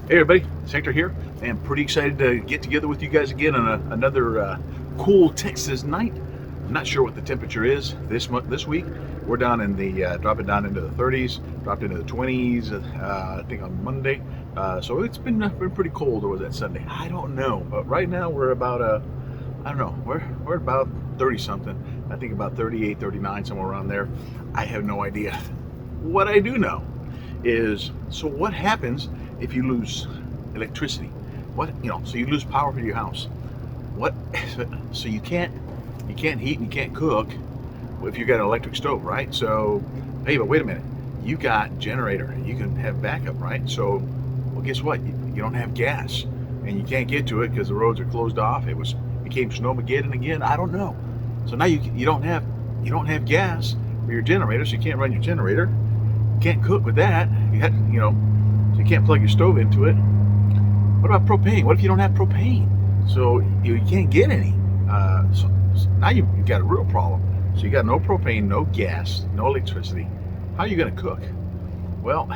Hey everybody, it's Hector here, and pretty excited to get together with you guys again on another cool Texas night. I'm not sure what the temperature is this week. We're down in the dropping down into the 30s, dropped into the 20s. I think on Monday. So it's been pretty cold. Or was that Sunday? I don't know. But right now we're about I don't know. We're about 30 something. I think about 38, 39, somewhere around there. I have no idea. What I do know is, so what happens if you lose electricity? So you lose power for your house. What? So you can't heat and you can't cook if you got an electric stove, right? So, hey, but wait a minute, you got generator, you can have backup, right? So, well, guess what? You don't have gas, and you can't get to it because the roads are closed off. Became snowmageddon again. I don't know. So now you don't have gas for your generator, so you can't run your generator. You can't cook with that. So you can't plug your stove into it. What about propane? What if you don't have propane? So you can't get any. So now you've got a real problem. So you got no propane, no gas, no electricity. How are you going to cook? Well,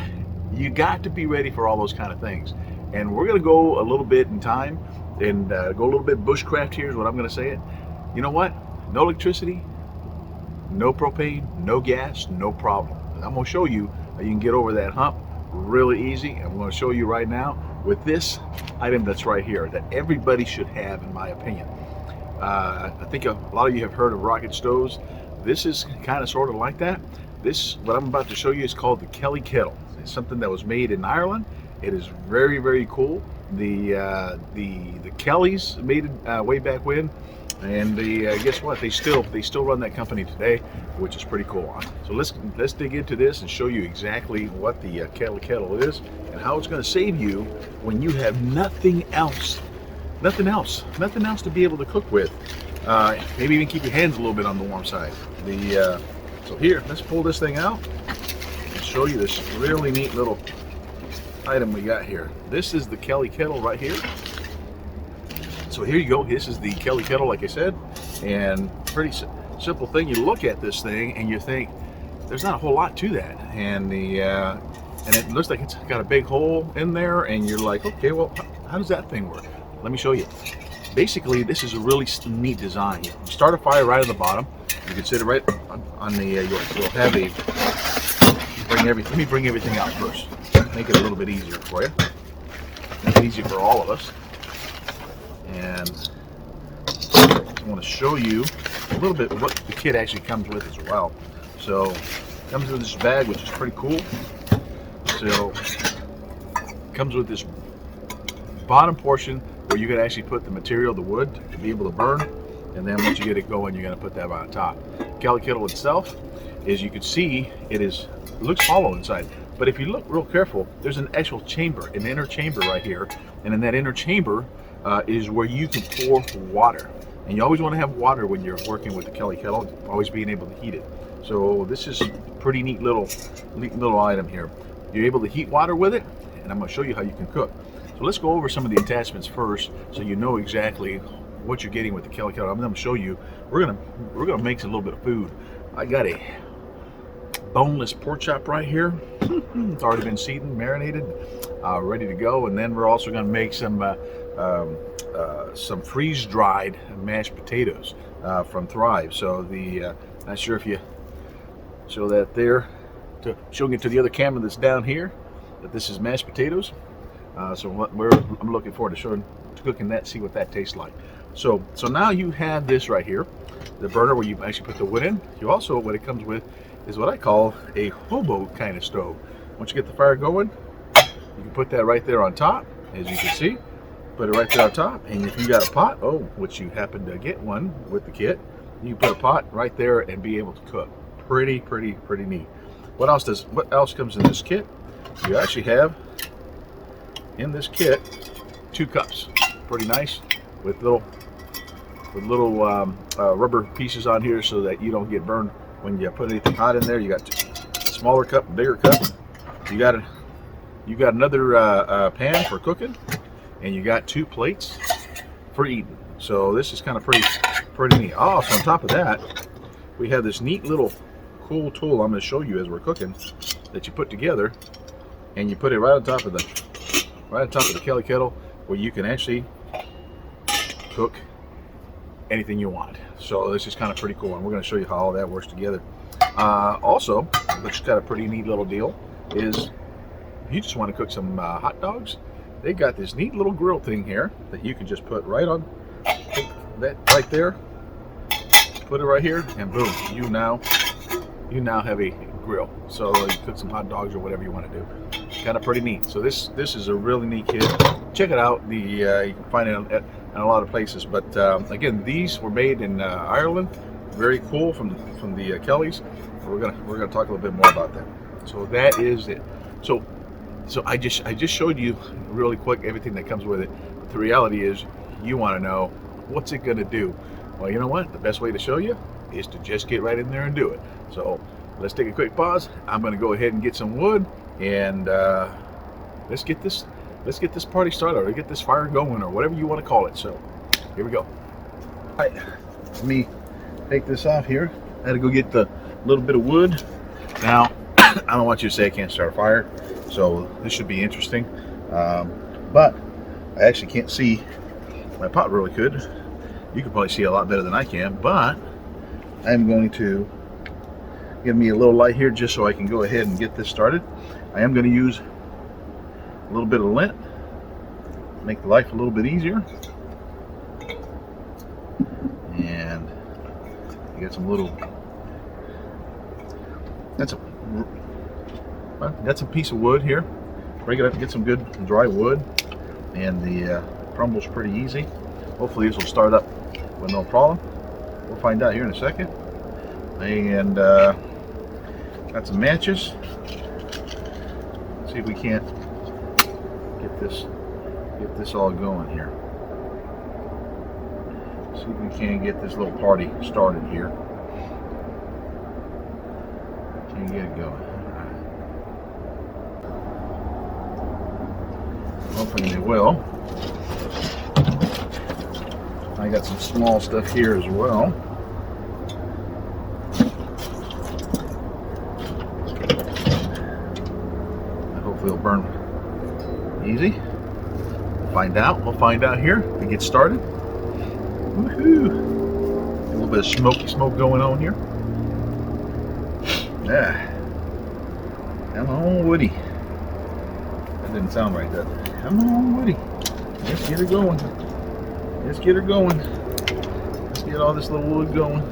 you got to be ready for all those kind of things. And we're going to go a little bit in time and go a little bit bushcraft here is what I'm going to say it. You know what? No electricity, no propane, no gas, no problem. And I'm going to show you how you can get over that hump really easy. I'm going to show you right now with this item that's right here that everybody should have, in my opinion. I think a lot of you have heard of rocket stoves. This is kind of sort of like that. What I'm about to show you is called the Kelly Kettle. It's something that was made in Ireland. It is very, very cool. The Kellys made it way back when, and guess what? They still run that company today, which is pretty cool. So let's dig into this and show you exactly what the Kelly Kettle is and how it's going to save you when you have nothing else to be able to cook with. Maybe even keep your hands a little bit on the warm side. So here, let's pull this thing out and show you this really neat little item we got here. This is the Kelly Kettle right here. So here you go. This is the Kelly Kettle, like I said, and pretty simple thing. You look at this thing and you think there's not a whole lot to that, and it looks like it's got a big hole in there, and you're like, okay, well, how does that thing work? Let me show you. Basically, this is a really neat design. You start a fire right at the bottom. You can sit it right on the. You'll have a. Let me bring everything out first. Make it a little bit easier for you. Make it easier for all of us. And I want to show you a little bit what the kit actually comes with as well. So it comes with this bag, which is pretty cool. So it comes with this bottom portion where you can actually put the material, the wood, to be able to burn. And then once you get it going, you're going to put that on top. Kelly Kettle itself, as you can see, it looks hollow inside. But if you look real careful, there's an actual chamber, an inner chamber right here. And in that inner chamber is where you can pour water. And you always want to have water when you're working with the Kelly Kettle, always being able to heat it. So this is a pretty neat little item here. You're able to heat water with it, and I'm going to show you how you can cook. So let's go over some of the attachments first, so you know exactly what you're getting with the Kelly Kettle. I'm going to show you. We're gonna make a little bit of food. I got a boneless pork chop right here. It's already been seasoned, marinated, ready to go. And then we're also going to make some freeze-dried mashed potatoes from Thrive. So not sure if you show that there, showing it to the other camera that's down here, that this is mashed potatoes. So I'm looking forward to cooking that, see what that tastes like. So now you have this right here, the burner where you actually put the wood in. You also, what it comes with is what I call a hobo kind of stove. Once you get the fire going, you can put that right there on top, as you can see. Put it right there on top, and if you got a pot, which you happen to get one with the kit, you can put a pot right there and be able to cook. Pretty neat. What else comes in this kit? You actually have in this kit 2 cups. Pretty nice, with little rubber pieces on here so that you don't get burned when you put anything hot in there. You got a smaller cup, a bigger cup. You got another pan for cooking, and you got 2 plates for eating. So this is kind of pretty neat. Oh, so on top of that, we have this neat little cool tool I'm going to show you as we're cooking that you put together, and you put it right on top of right on top of the Kelly Kettle, where you can actually cook anything you want. So this is kind of pretty cool, and we're going to show you how all that works together. Also, which has got a pretty neat little deal, is if you just want to cook some hot dogs, they got this neat little grill thing here that you can just put right on, take that right there, put it right here, and boom, you now have a grill. So you cook some hot dogs or whatever you want to do. Kind of pretty neat. So this is a really neat kit. Check it out. You can find it in a lot of places. But again, these were made in Ireland. Very cool from the Kellys. We're gonna talk a little bit more about that. So that is it. So I just showed you really quick everything that comes with it. But the reality is, you want to know what's it gonna do. Well, you know what? The best way to show you is to just get right in there and do it. So let's take a quick pause. I'm going to go ahead and get some wood, and let's get this party started, or get this fire going, or whatever you want to call it. So here we go. All right, let me take this off here. I had to go get the little bit of wood. Now, I don't want you to say I can't start a fire, so this should be interesting. But I actually can't see my pot really good. You can probably see a lot better than I can, but I'm going to give me a little light here just so I can go ahead and get this started. I am going to use a little bit of lint, make life a little bit easier. And I got some little, that's a piece of wood here. Break it up, get some good dry wood, and the crumble's pretty easy. Hopefully this will start up with no problem. We'll find out here in a second. And got some matches. See if we can't get this all going here. See if we can get this little party started here. Can get it going. Hopefully they will. I got some small stuff here as well. Hopefully it'll burn easy. We'll find out here. We get started. Woohoo! A little bit of smoky smoke going on here. Yeah. Come on, Woody. That didn't sound right, that. Come on, Woody. Let's get her going. Let's get her going. Let's get all this little wood going.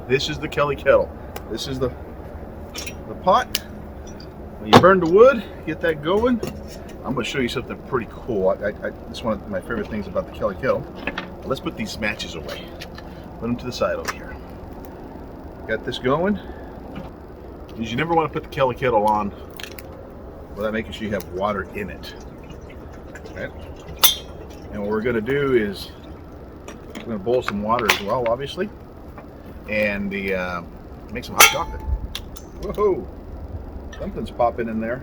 This is the Kelly Kettle. This is the pot. When you burn the wood, get that going. I'm going to show you something pretty cool. It's one of my favorite things about the Kelly Kettle. Let's put these matches away. Put them to the side over here. Got this going. Because you never want to put the Kelly Kettle on without making sure you have water in it. Okay. And what we're going to do is we're going to boil some water as well, obviously, and make some hot chocolate. Whoa! Something's popping in there.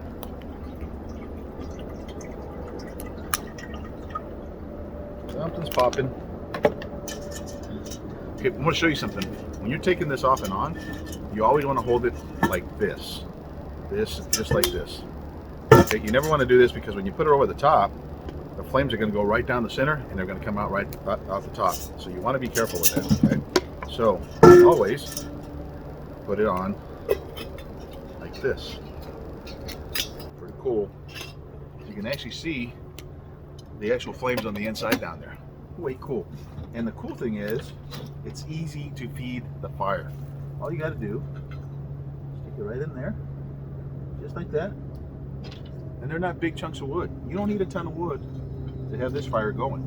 Something's popping. Okay, I'm going to show you something. When you're taking this off and on, you always want to hold it like this. Just like this. Okay, you never want to do this because when you put it over the top, the flames are going to go right down the center and they're going to come out right off the top. So you want to be careful with that. Okay? So always put it on like this. Pretty cool. You can actually see the actual flames on the inside down there. Way cool. And the cool thing is, it's easy to feed the fire. All you got to do, stick it right in there, just like that. And they're not big chunks of wood. You don't need a ton of wood to have this fire going.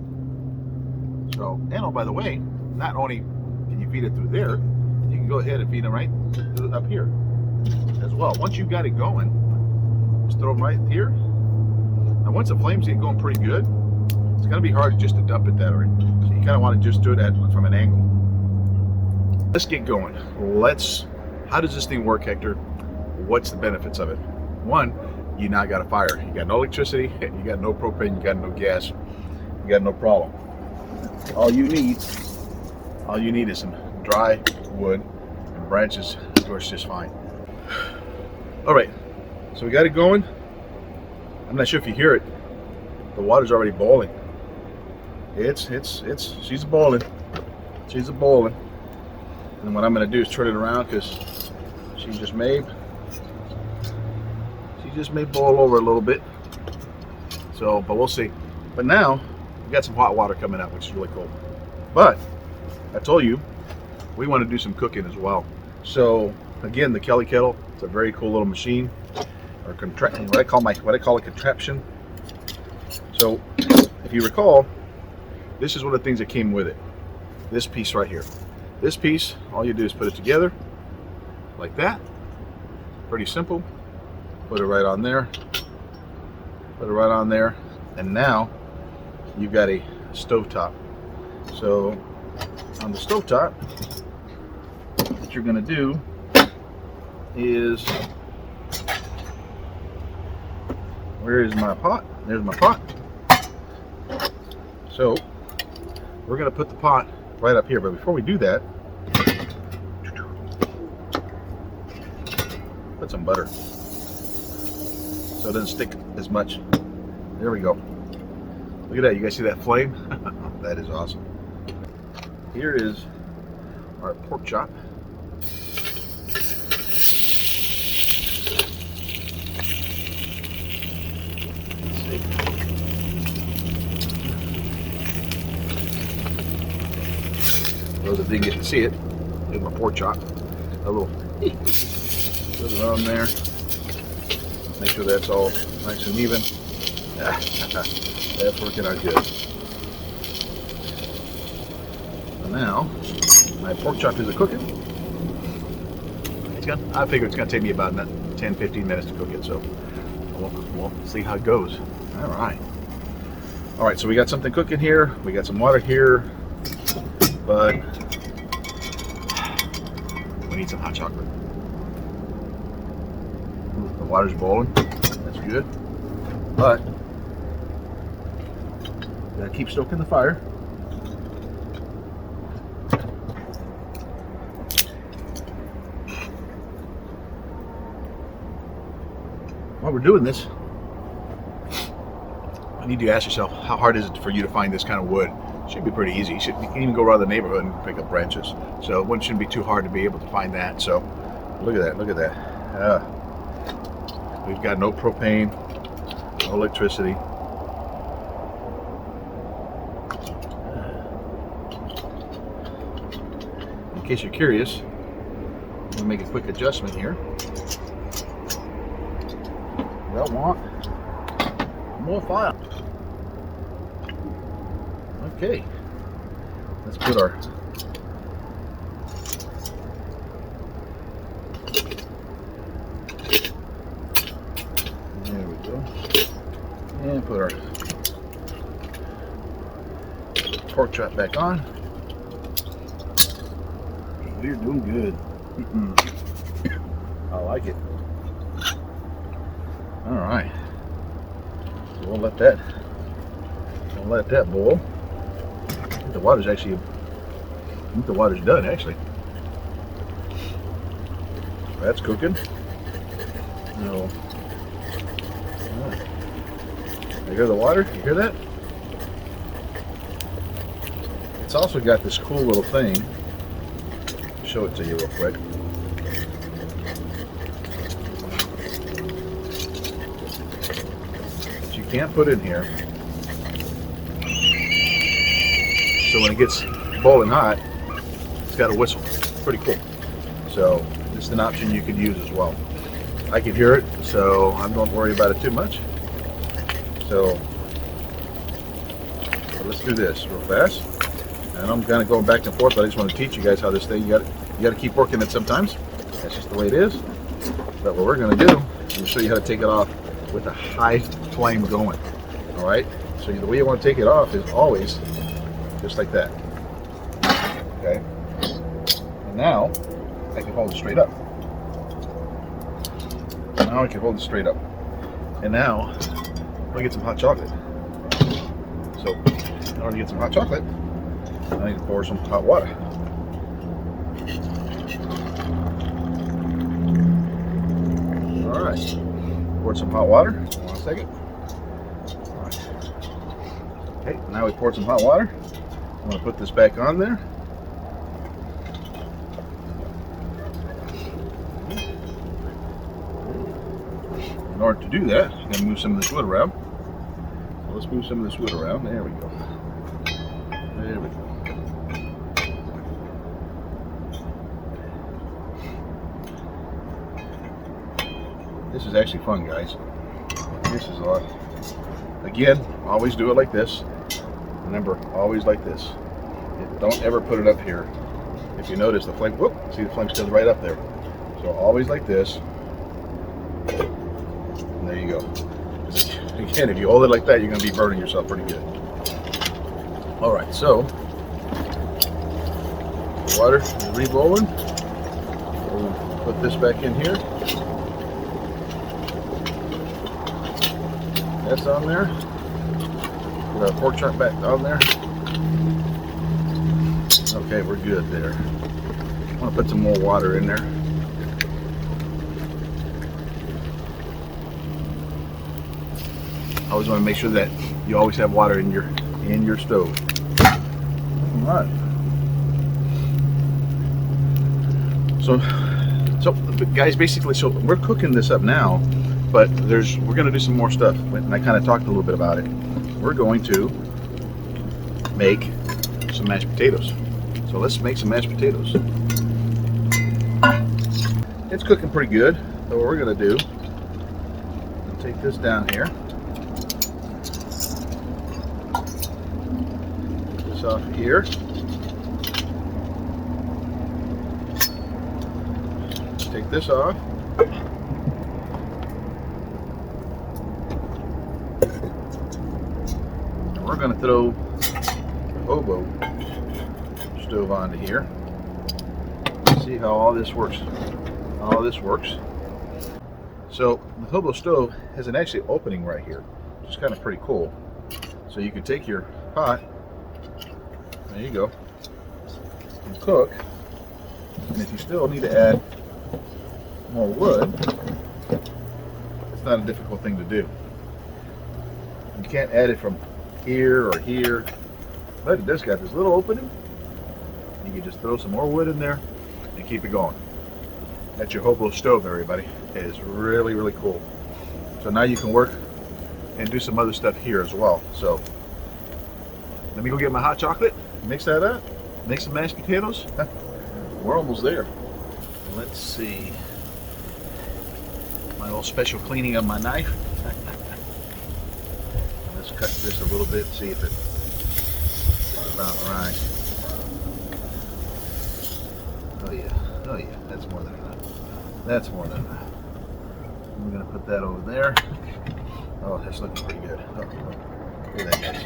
So, and oh, by the way, not only can you feed it through there, you can go ahead and feed them right up here as well. Once you've got it going, just throw them right here. Now, once the flames get going pretty good, it's going to be hard just to dump it that way. So you kind of want to just do it from an angle. Let's get going. How does this thing work, Hector? What's the benefits of it? One, you now got a fire. You got no electricity, you got no propane, you got no gas, you got no problem. All you need is some dry wood and branches. It works just fine. All right, so we got it going. I'm not sure if you hear it. The water's already boiling. She's boiling. She's boiling. And what I'm gonna do is turn it around because she just may boil over a little bit. So, but we'll see. But now we got some hot water coming out, which is really cool. But I told you we want to do some cooking as well. So again, the Kelly Kettle. It's a very cool little machine, or what I call a contraption. So if you recall, this is one of the things that came with it. This piece right here. This piece, all you do is put it together like that. Pretty simple. Put it right on there. Put it right on there. And now you've got a stovetop. So on the stovetop, what you're going to do is, where is my pot? There's my pot. So we're going to put the pot right up here, but before we do that, put some butter so it doesn't stick as much. There we go. Look at that. You guys see that flame? That is awesome. Here is our pork chop. Those that didn't get to see it, here's my pork chop. A little, put it on there. Make sure that's all nice and even. That's working out good. So now, my pork chop is cooking. I figure it's going to take me about 10-15 minutes to cook it, so we'll see how it goes. All right. All right, so we got something cooking here. We got some water here, but we need some hot chocolate. The water's boiling. That's good. But gotta keep stoking the fire. While we're doing this, I need you to ask yourself, how hard is it for you to find this kind of wood? It should be pretty easy. You can even go around the neighborhood and pick up branches. So it shouldn't be too hard to be able to find that. So look at that, look at that. We've got no propane, no electricity. In case you're curious, I'm going to make a quick adjustment here. I want more fire. Okay, let's put our there we go, and put our pork chop back on. We're doing good. I like it. All right, so we'll let that boil. I think the water's done actually. That's cooking. No. You hear the water? You hear that? It's also got this cool little thing. I'll show it to you real quick. Can't put in here, so when it gets boiling hot, it's got a whistle. Pretty cool. So it's an option you could use as well. I can hear it, so I don't worry about it too much. So let's do this real fast. And I'm kind of going back and forth, but I just want to teach you guys how this thing, you got to keep working it sometimes. That's just the way it is. But what we're going to do, I'm going to show you how to take it off with a high flame going. All right, so the way you want to take it off is always just like that. Okay, and now I can hold it straight up. Now I can hold it straight up. And now I get some hot chocolate. So in order to get some hot chocolate, I need to pour some hot water. poured some hot water. Hold on a second. All right. Okay, now we poured some hot water. I'm going to put this back on there. In order to do that, I'm going to move some of this wood around. So let's move some of this wood around. There we go. There we go. This is actually fun, guys. This is a lot. Again, always do it like this. Remember, always like this. Don't ever put it up here. If you notice the flame, whoop, see the flame still right up there. So always like this. And there you go. Again, if you hold it like that, you're going to be burning yourself pretty good. All right, so the water is re-boiling. We'll put this back in here. That's on there. Put our pork chop back on there. Okay, we're good there. I'm going to put some more water in there. Always want to make sure that you always have water in your stove. All right. So guys, basically, so we're cooking this up now, but we're going to do some more stuff. And I kind of talked a little bit about it. We're going to make some mashed potatoes. So let's make some mashed potatoes. It's cooking pretty good. So what we're going to do, I'll take this down here. Put this off here. Take this off. And we're going to throw the hobo stove onto here. See how all this works. All this works. So the hobo stove has an actually opening right here, which is kind of pretty cool. So you can take your pot, there you go, and cook. And if you still need to add more wood, it's not a difficult thing to do. You can't add it from here or here, but it does got this little opening. You can just throw some more wood in there and keep it going. That's your hobo stove, everybody. It is really, really cool. So now you can work and do some other stuff here as well. So let me go get my hot chocolate, mix that up, make some mashed potatoes. We're almost there. Let's see. My little special cleaning of my knife. Let's cut this a little bit, see if it's about right. Oh yeah, oh yeah, that's more than enough. That's more than enough. We're gonna put that over there. Oh, that's looking pretty good. Oh, look at that, guys.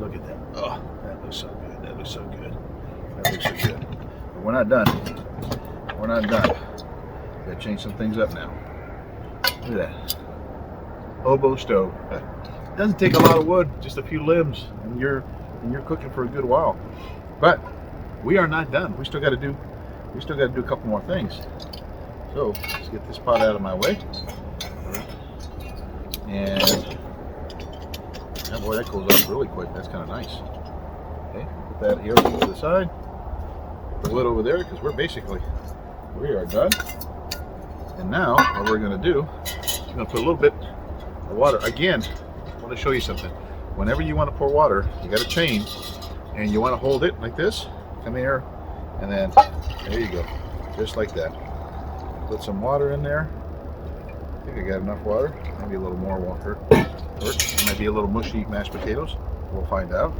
Look at that. Oh, that looks so good. That looks so good. That looks so good. But we're not done. We're not done. Gotta change some things up now. Look at that. Hobo stove. It doesn't take a lot of wood, just a few limbs, and you're cooking for a good while. But we are not done. We still got to do a couple more things. So let's get this pot out of my way. And oh boy, that goes off really quick. That's kind of nice. Okay, put that here to the side. Put the wood over there because we are done. And now what we're going to do, we're going to put a little bit of water. Again, I want to show you something. Whenever you want to pour water, you got a chain, and you want to hold it like this. Come here, and then there you go, just like that. Put some water in there. I think I got enough water. Maybe a little more water. Or it might be a little mushy mashed potatoes. We'll find out.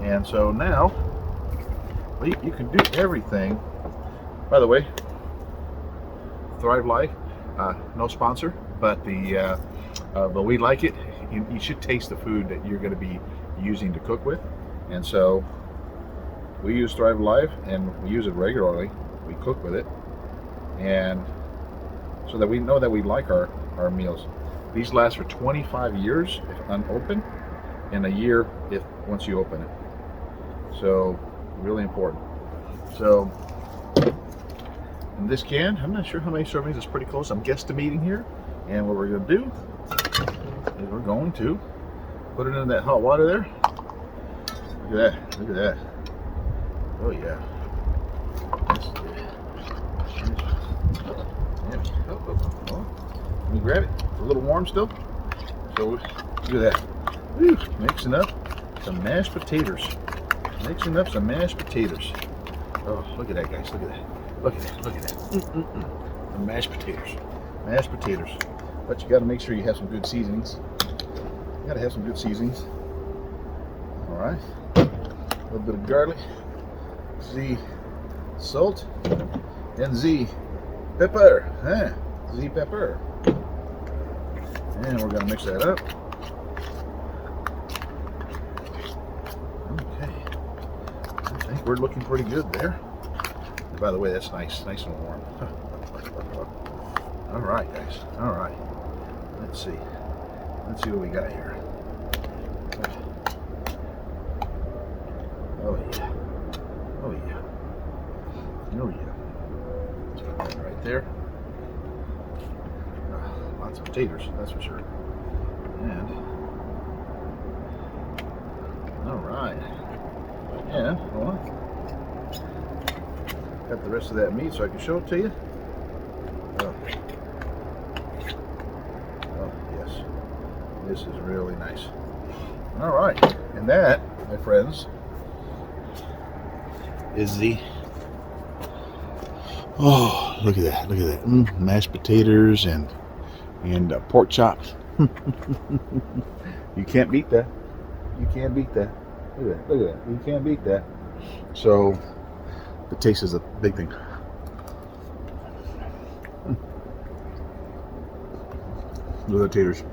And so now, well, you can do everything. By the way, Thrive Life, no sponsor, but but we like it. You should taste the food that you're going to be using to cook with, and so we use Thrive Life, and we use it regularly. We cook with it, and so that we know that we like our meals. These last for 25 years if unopened, and a year if once you open it. So really important. So in this can, I'm not sure how many servings. It's pretty close. I'm guesstimating here. And what we're going to do is we're going to put it in that hot water there. Look at that. Look at that. Oh yeah. Let me grab it. It's a little warm still. So look at that. Woo, mixing up some mashed potatoes. Mixing up some mashed potatoes. Oh, look at that, guys. Look at that. Look at that. Look at that. Some mashed potatoes. Mashed potatoes. But you got to make sure you have some good seasonings. You got to have some good seasonings. All right. A little bit of garlic. Z salt. And Z pepper. Z pepper. And we're going to mix that up. Okay. I think we're looking pretty good there. And by the way, that's nice. Nice and warm. All right, guys. All right. Let's see. Let's see what we got here. Oh, yeah. Oh, yeah. Oh, yeah. Right there. Lots of potatoes, that's for sure. And all right. And hold on. Got the rest of that meat so I can show it to you. Oh, yes. This is really nice. All right. And that, my friends, is the oh, look at that. Look at that. Mashed potatoes and pork chops. You can't beat that. You can't beat that. Look at that. Look at that. You can't beat that. So the taste is a big thing. Love the taters.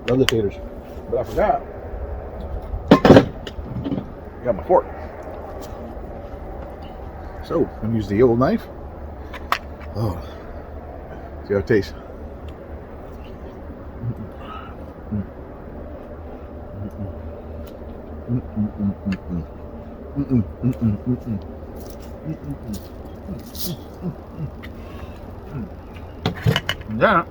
Love the taters. But I forgot. I got my fork. So I'm gonna use the old knife. Oh, see how it tastes. Yeah.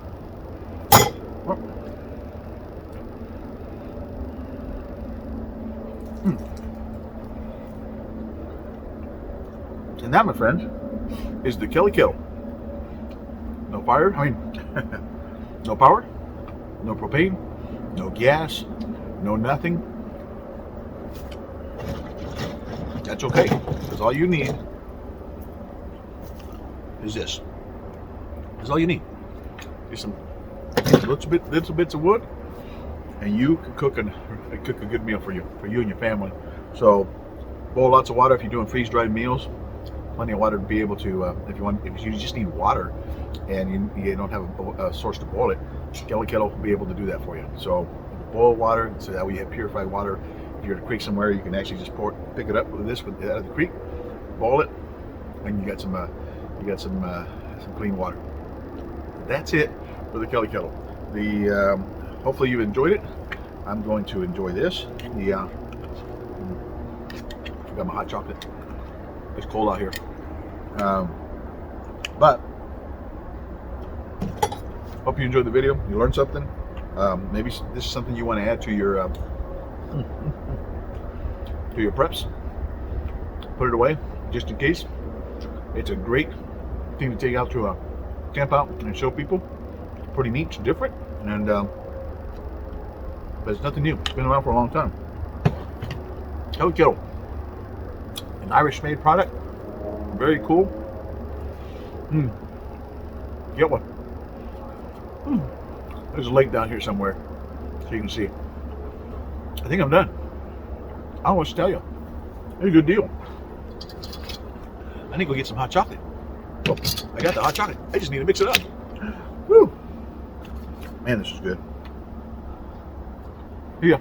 And that, my friends, is the Kelly Kettle. No fire, no power, no propane, no gas, no nothing. That's okay, because all you need is this. That's all you need. Just some little bits of wood, and you can cook a good meal for you and your family. So, boil lots of water if you're doing freeze-dried meals. Plenty of water to be able to, if you just need water and you don't have a source to boil it, Kelly Kettle will be able to do that for you. So boil water, so that way you have purified water. If you're at a creek somewhere, you can actually just pick it up with this out of the creek, boil it, and you got some clean water. That's it for the Kelly Kettle. Hopefully you enjoyed it. I'm going to enjoy this. I got my hot chocolate. It's cold out here, but hope you enjoyed the video. You learned something. Maybe this is something you want to add to your preps. Put it away just in case. It's a great thing to take out to a camp out and show people. Pretty neat, it's different, and but it's nothing new. It's been around for a long time. Kelly Kettle. An Irish-made product, very cool. Get one. There's a lake down here somewhere, so you can see. I think I'm done. I want to tell you, it's a good deal. I need to go get some hot chocolate. Oh, I got the hot chocolate. I just need to mix it up. Woo! Man, this is good. Yeah.